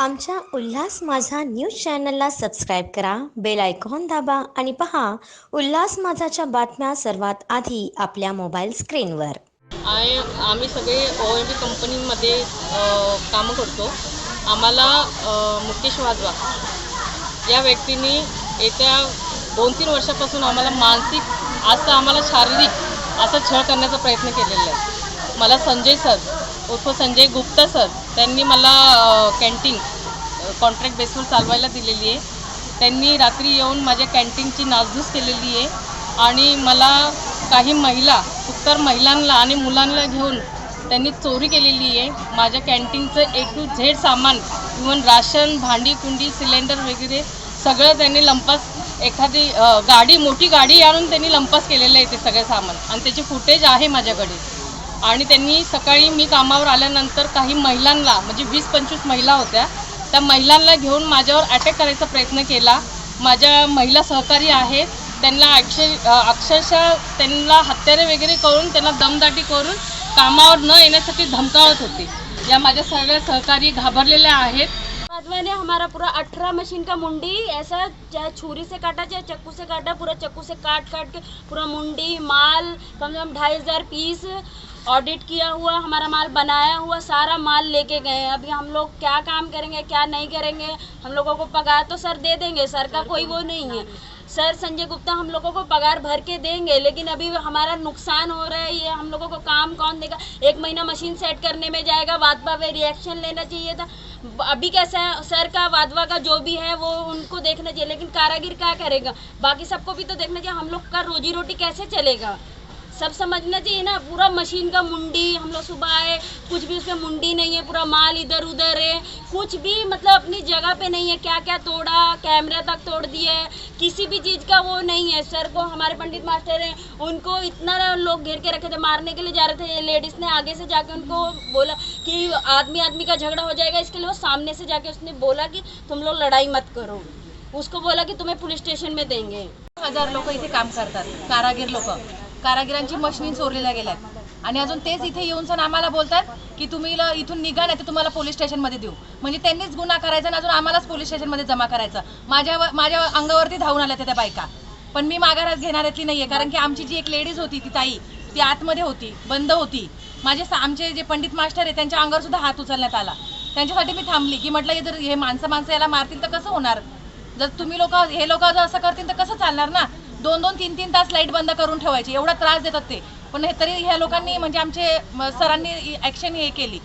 आमच्या उल्हास माझा न्यूज चॅनलला सबस्क्राईब करा, बेल आयकॉन दाबा आणि पहा उल्हास माझाच्या बातम्या सर्वात आधी आपल्या मोबाईल स्क्रीनवर. आम्ही सगळे OMB कंपनीमध्ये कामं करतो. आम्हाला मुकेश वाधवा या व्यक्तींनी येत्या 2-3 वर्षापासून आम्हाला मानसिक असं आम्हाला शारीरिक असा छळ करण्याचा प्रयत्न केलेला आहे. मला संजय सर उर्फ संजय गुप्ता सर त्यांनी मला कॅन्टीन कॉन्ट्रॅक्ट बेसवर चालवायला दिलेली आहे. त्यांनी रात्री येऊन माझ्या कॅन्टीनची नासधूस केलेली आहे आणि मला काही महिला उत्तर महिलांना आणि मुलांना घेऊन त्यांनी चोरी केलेली आहे. माझ्या कॅन्टीनचं A to Z सामान इव्हन राशन, भांडी कुंडी, सिलेंडर वगैरे सगळं त्यांनी लंपास एखादी गाडी मोठी गाडी आणून त्यांनी लंपास केलेलं आहे ते सगळं सामान आणि त्याची फुटेज आहे माझ्याकडे. आणि त्यांनी सकाळी मी कामावर आल्यानंतर काही महिलांना म्हणजे 20-25 महिला होत्या त्या महिलांना घेऊन माझ्यावर अटॅक करायचा प्रयत्न केला. माझ्या महिला सहकारी आहेत त्यांना अक्षरशः त्यांना हत्यारे वगैरे करून त्यांना दमदाटी करून कामावर न येण्यासाठी धमकावत होते. या माझ्या सगळ्या सहकारी घाबरलेल्या आहेत. वाधवा ने हमारा पूरा 18 मशीन का मुंडी ऐसा चाहे छुरी से काटा चाहे चक्कू से काटा, पूरा चक्कू से काट के पूरा मुंडी माल कम से कम 2500 पीस ऑडिट किया हुआ हमारा माल बनाया हुआ सारा माल लेके गए. अभी हम लोग क्या काम करेंगे क्या नहीं करेंगे. हम लोगों को पगार तो सर दे देंगे, सर का कोई वो नहीं है. सर संजय गुप्ता हम लोगों को पगार भर के देंगे, लेकिन अभी हमारा नुकसान हो रहा है. ये हम लोगों को काम कौन देगा. 1 महीना मशीन सेट करने में जाएगा. वाधवा पे रिएक्शन लेना चाहिए था. अभी कैसा है सर का वाधवा का जो भी है वो उनको देखना चाहिए, लेकिन कारागिर क्या करेगा. बाकी सबको भी तो देखना चाहिए. हम लोग का रोजी रोटी कैसे चलेगा सब समझना चाहिए ना. पूरा मशीन का मुंडी हम लोग सुबह आए कुछ भी उसमें मुंडी नहीं है. पूरा माल इधर उधर है, कुछ भी मतलब अपनी जगह पे नहीं है. क्या क्या तोड़ा, कैमरा तक तोड़ दिया है. किसी भी चीज़ का वो नहीं है. सर को हमारे पंडित मास्टर हैं उनको इतना लोग घेर के रखे थे, मारने के लिए जा रहे थे. लेडीज़ ने आगे से जाके उनको बोला कि आदमी आदमी का झगड़ा हो जाएगा, इसके लिए वो सामने से जाके उसने बोला कि तुम लोग लड़ाई मत करो. उसको बोला की तुम्हें पोलीस स्टेशन में देंगे. 1000 लोक इथे काम करतात, कारागीर लोक. कारागिरांची मशीनी चोरलेल्या गेल्यात आणि अजून तेच इथे येऊन सण आम्हाला बोलतात की तुम्ही इथून निघा नाही तर तुम्हाला पोलीस स्टेशनमध्ये देऊ. म्हणजे त्यांनीच गुन्हा करायचा आणि अजून आम्हालाच पोलीस स्टेशनमध्ये जमा करायचं. माझ्या अंगावरती धावून आल्या त्या बायका. पण मी माघार घेणाऱ्यातली नाही आहे, कारण की आमची जी एक लेडीज होती ती ताई ती आतमध्ये होती, बंद होती. आमचे जे पंडित मास्टर आहे त्यांच्या अंगावर सुद्धा हात उचलण्यात आला. त्यांच्यासाठी मी थांबली की म्हटलं जर हे माणसं याला मारतील तर कसं होणार. जर तुम्ही हे लोक जर असं करतील तर कसं चालणार ना. 2-2, 3-3 तास लाईट बंद करून ठेवायची, एवढा त्रास देतात ते. पण तरी ह्या लोकांनी म्हणजे आमचे सरांनी ॲक्शन हे केली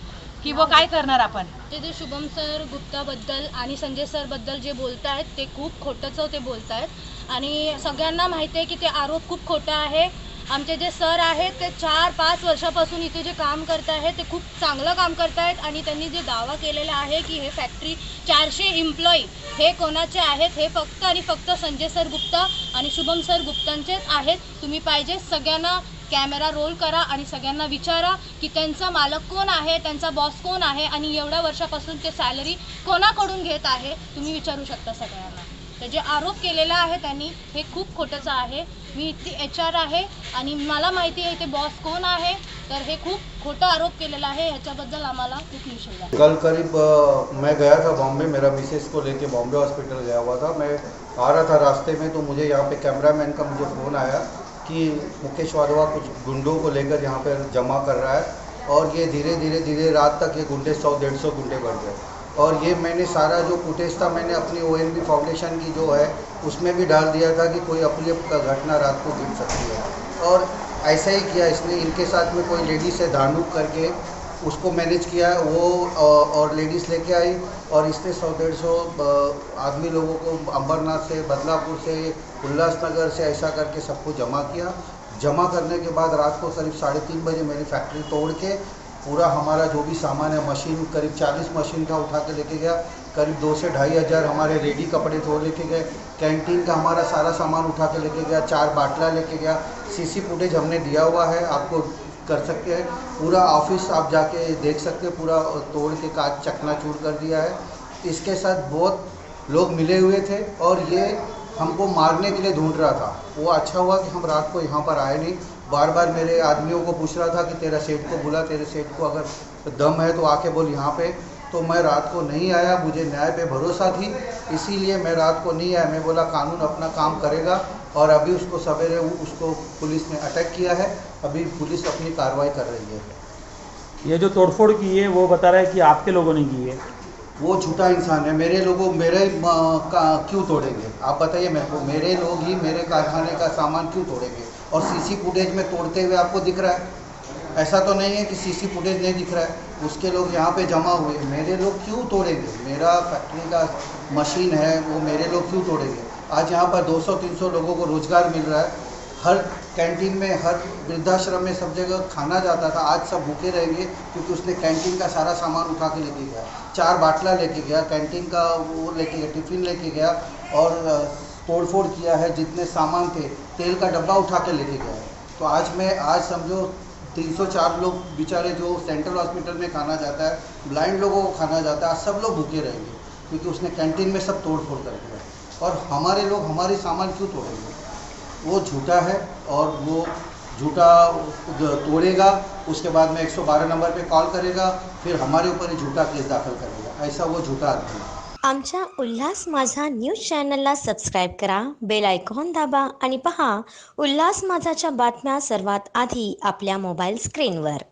की वो काय करणार आपण. जे शुभम सर गुप्ताबद्दल आणि संजय सरबद्दल जे बोलत आहेत ते खूप खोटंच ते बोलत आहेत आणि सगळ्यांना माहिती आहे की ते आरोप खूप खोटा आहे. आमचे जे सर आहेत ते 4-5 वर्षापासून इथे जे काम करत आहेत ते खूप चांगलं काम करत आहेत आणि त्यांनी जे दावा केलेला आहे की हे फॅक्टरी 400 एम्प्लॉई हे कोणाचे आहेत, हे फक्त आणि फक्त संजय सर गुप्ता आणि शुभम सर गुप्तांचेच आहेत. तुम्ही पाहिजे सगळ्यांना कॅमेरा रोल करा आणि सगळ्यांना विचारा की त्यांचा मालक कोण आहे, त्यांचा बॉस कोण आहे आणि एवढ्या वर्षापासून ते सॅलरी कोणाकडून घेत आहे तुम्ही विचारू शकता सगळ्यांना. तर जे आरोप केलेला आहे त्यांनी हे खूप खोटंच आहे. मी इथली HR आहे आणि मला माहिती आहे इथे बॉस कोण आहे, तर हे खूप खोटा आरोप केलेला आहे. ह्याच्याबद्दल आम्हाला खूप निषेध आहे. कल करीब मैं गया था बॉम्बे, मेरा मिसेस को लेके बॉम्बे हॉस्पिटल गया हुआ था. मैं आ रहा था रास्ते में तो मुझे यहाँ पे कैमरामैन का मुझे फ़ोन आया कि मुकेश वाधवा कुछ गुंडों को लेकर यहाँ पर जमा कर रहा है और ये धीरे रात तक ये गुंडे 100-150 गुंडे बढ़ गए. और ये मैंने सारा जो फुटेज था मैंने अपनी OMB फाउंडेशन की जो है उसमें भी डाल दिया था कि कोई अपनी घटना रात को घट सकती है. और ऐसा ही किया इसने. इनके साथ में कोई लेडीज़ से धानुक करके उसको मैनेज किया वो और लेडीज़ लेके आई और इसने 100-150 आदमी लोगों को अंबरनाथ से, बदलापुर से, उल्लासनगर से ऐसा करके सबको जमा किया. जमा करने के बाद रात को करीब 3:30 बजे मैंने फैक्ट्री तोड़ के पूरा हमारा जो भी सामान है मशीन करीब 40 मशीन का उठा के लेके गया. करीब 2 से 2.5 हज़ार हमारे रेडी कपड़े तोड़ लेके गए. कैंटीन का हमारा सारा सामान उठा के लेके गया. 4 बाटला लेके गया. CC फुटेज हमने दिया हुआ है, आपको कर सकते हैं. पूरा ऑफिस आप जाके देख सकते हैं, पूरा तोड़ के कांच चकनाचूर कर दिया है. इसके साथ बहुत लोग मिले हुए थे और ये हमको मारने के लिए ढूंढ रहा था. वो अच्छा हुआ कि हम रात को यहाँ पर आए नहीं. बार बार मेरे आदमियों को पूछ रहा था कि तेरा सेठ को बुला, तेरे सेठ को अगर दम है तो आके बोल यहाँ पे. तो मैं रात को नहीं आया, मुझे न्याय पे भरोसा थी, इसीलिए मैं रात को नहीं आया। मैं बोला कानून अपना काम करेगा, और अभी उसको सवेरे उसको पुलिस ने अटैक किया है। अभी पुलिस अपनी कार्रवाई कर रही है। ये जो तोड़फोड़ की है वो बता रहा है कि आपके लोगों ने की है। वो झूठा इंसान है। मेरे लोगों क्यों तोड़ेंगे? आप बताइए मेरे को, मेरे लोग ही मेरे कारखाने का सामान क्यों तोड़ेंगे? और सीसी फुटेज में तोड़ते हुए आपको दिख रहा है। ऐसा तो नहीं है कि सीसी फुटेज नहीं दिख रहा है। उसके लोग यहाँ पे जमा हुए, मेरे लोग क्यों तोड़ेंगे? मेरा फैक्ट्री का मशीन है, वो मेरे लोग क्यों तोड़ेंगे? आज यहाँ पर 200-300 लोगों को रोज़गार मिल रहा है। हर कैंटीन में, हर वृद्धाश्रम में, सब जगह खाना जाता था। आज सब भूखे रहेंगे क्योंकि उसने कैंटीन का सारा सामान उठा के लेके गया। 4 बाटला लेके गया, कैंटीन का वो लेके गया, टिफ़िन लेके गया, और तोड़फोड़ किया है। जितने सामान थे, तेल का डब्बा उठा के लेके गया है। तो आज समझो 304 लोग बेचारे जो सेंट्रल हॉस्पिटल में खाना जाता है, ब्लाइंड लोगों को खाना जाता है, आज सब लोग भूखे रहेंगे क्योंकि उसने कैंटीन में सब तोड़-फोड़ कर दिया। और हमारे लोग हमारे सामान क्यों तोड़ेंगे? वो झूठा है, और वो झूठा तोड़ेगा, उसके बाद में 112 नंबर पे कॉल करेगा, फिर हमारे ऊपर ही झूठा केस दाखल करेगा। ऐसा वो झूठा आदमी है। आमच्या उल्हास माझा न्यूज चॅनलला सबस्क्राईब करा, बेल आयकॉन दाबा आणि पहा उल्हास माझाच्या बातम्या सर्वात आधी आपल्या मोबाईल स्क्रीनवर.